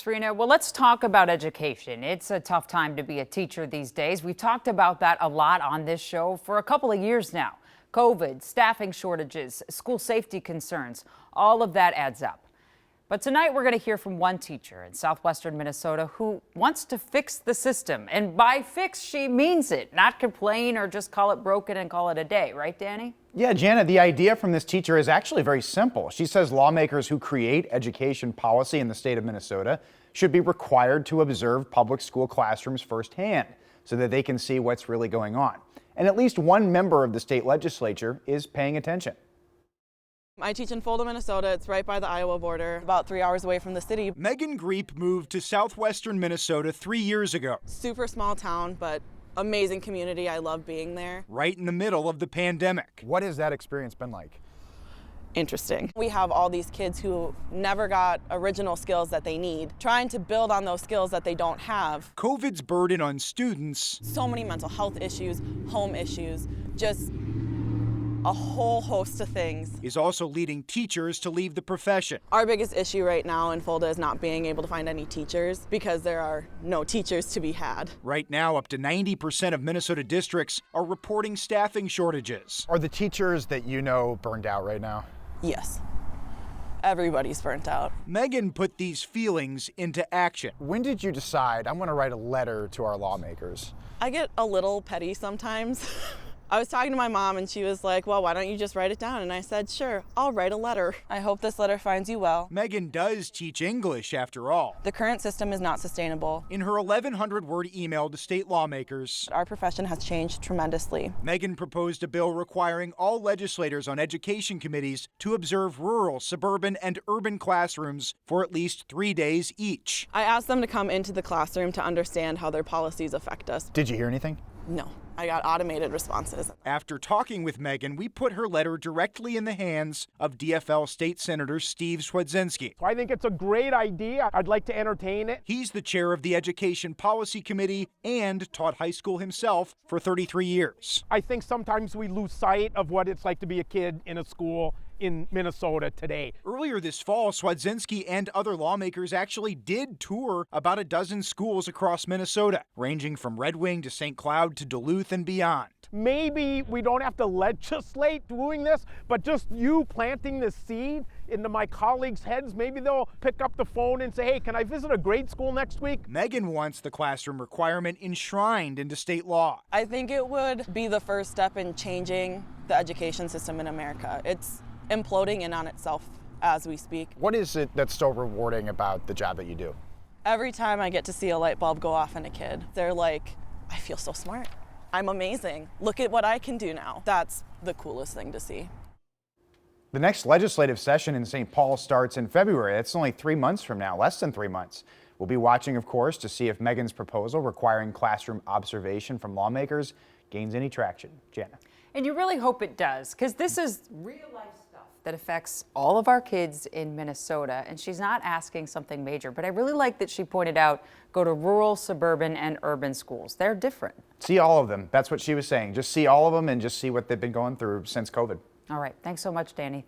Trina, well, let's talk about education. It's a tough time to be a teacher these days. We've talked about that a lot on this show for a couple of years now. COVID, staffing shortages, school safety concerns, all of that adds up. But tonight we're going to hear from one teacher in southwestern Minnesota who wants to fix the system. And by fix, she means it, not complain or just call it broken and call it a day. Right, Danny? Yeah, Jana, the idea from this teacher is actually very simple. She says lawmakers who create education policy in the state of Minnesota should be required to observe public school classrooms firsthand so that they can see what's really going on. And at least one member of the state legislature is paying attention. I teach in Fulda, Minnesota. It's right by the Iowa border, about 3 hours away from the city. Megan Greep moved to southwestern Minnesota 3 years ago. Super small town, but amazing community. I love being there. Right in the middle of the pandemic. What has that experience been like? Interesting. We have all these kids who never got original skills that they need, trying to build on those skills that they don't have. COVID's burden on students. So many mental health issues, home issues, just a whole host of things. Is also leading teachers to leave the profession. Our biggest issue right now in Fulda is not being able to find any teachers because there are no teachers to be had. Right now, up to 90% of Minnesota districts are reporting staffing shortages. Are the teachers that you know burned out right now? Yes. Everybody's burnt out. Megan put these feelings into action. When did you decide I'm going to write a letter to our lawmakers? I get a little petty sometimes. I was talking to my mom and she was like, well, why don't you just write it down? And I said, sure, I'll write a letter. I hope this letter finds you well. Megan does teach English after all. The current system is not sustainable. In her 1,100-word email to state lawmakers, Our profession has changed tremendously. Megan proposed a bill requiring all legislators on education committees to observe rural, suburban, and urban classrooms for at least 3 days each. I asked them to come into the classroom to understand how their policies affect us. Did you hear anything? No, I got automated responses. After talking with Megan, we put her letter directly in the hands of DFL State Senator Steve Swedzinski. I think it's a great idea. I'd like to entertain it. He's the chair of the Education Policy Committee and taught high school himself for 33 years. I think sometimes we lose sight of what it's like to be a kid in a school in Minnesota today. Earlier this fall, Swedzinski and other lawmakers actually did tour about a dozen schools across Minnesota, ranging from Red Wing to St. Cloud to Duluth and beyond. Maybe we don't have to legislate doing this, but just you planting the seed into my colleagues' heads, maybe they'll pick up the phone and say, hey, can I visit a grade school next week? Megan wants the classroom requirement enshrined into state law. I think it would be the first step in changing the education system in America. It's imploding in on itself as we speak. What is it that's so rewarding about the job that you do? Every time I get to see a light bulb go off in a kid, they're like, I feel so smart. I'm amazing. Look at what I can do now. That's the coolest thing to see. The next legislative session in St. Paul starts in February. That's only 3 months from now, less than 3 months. We'll be watching, of course, to see if Megan's proposal requiring classroom observation from lawmakers gains any traction. Jana. And you really hope it does, because this is real life stuff that affects all of our kids in Minnesota. And she's not asking something major, but I really like that she pointed out, go to rural, suburban, and urban schools. They're different. See all of them. That's what she was saying. Just see all of them and just see what they've been going through since COVID. All right. Thanks so much, Danny.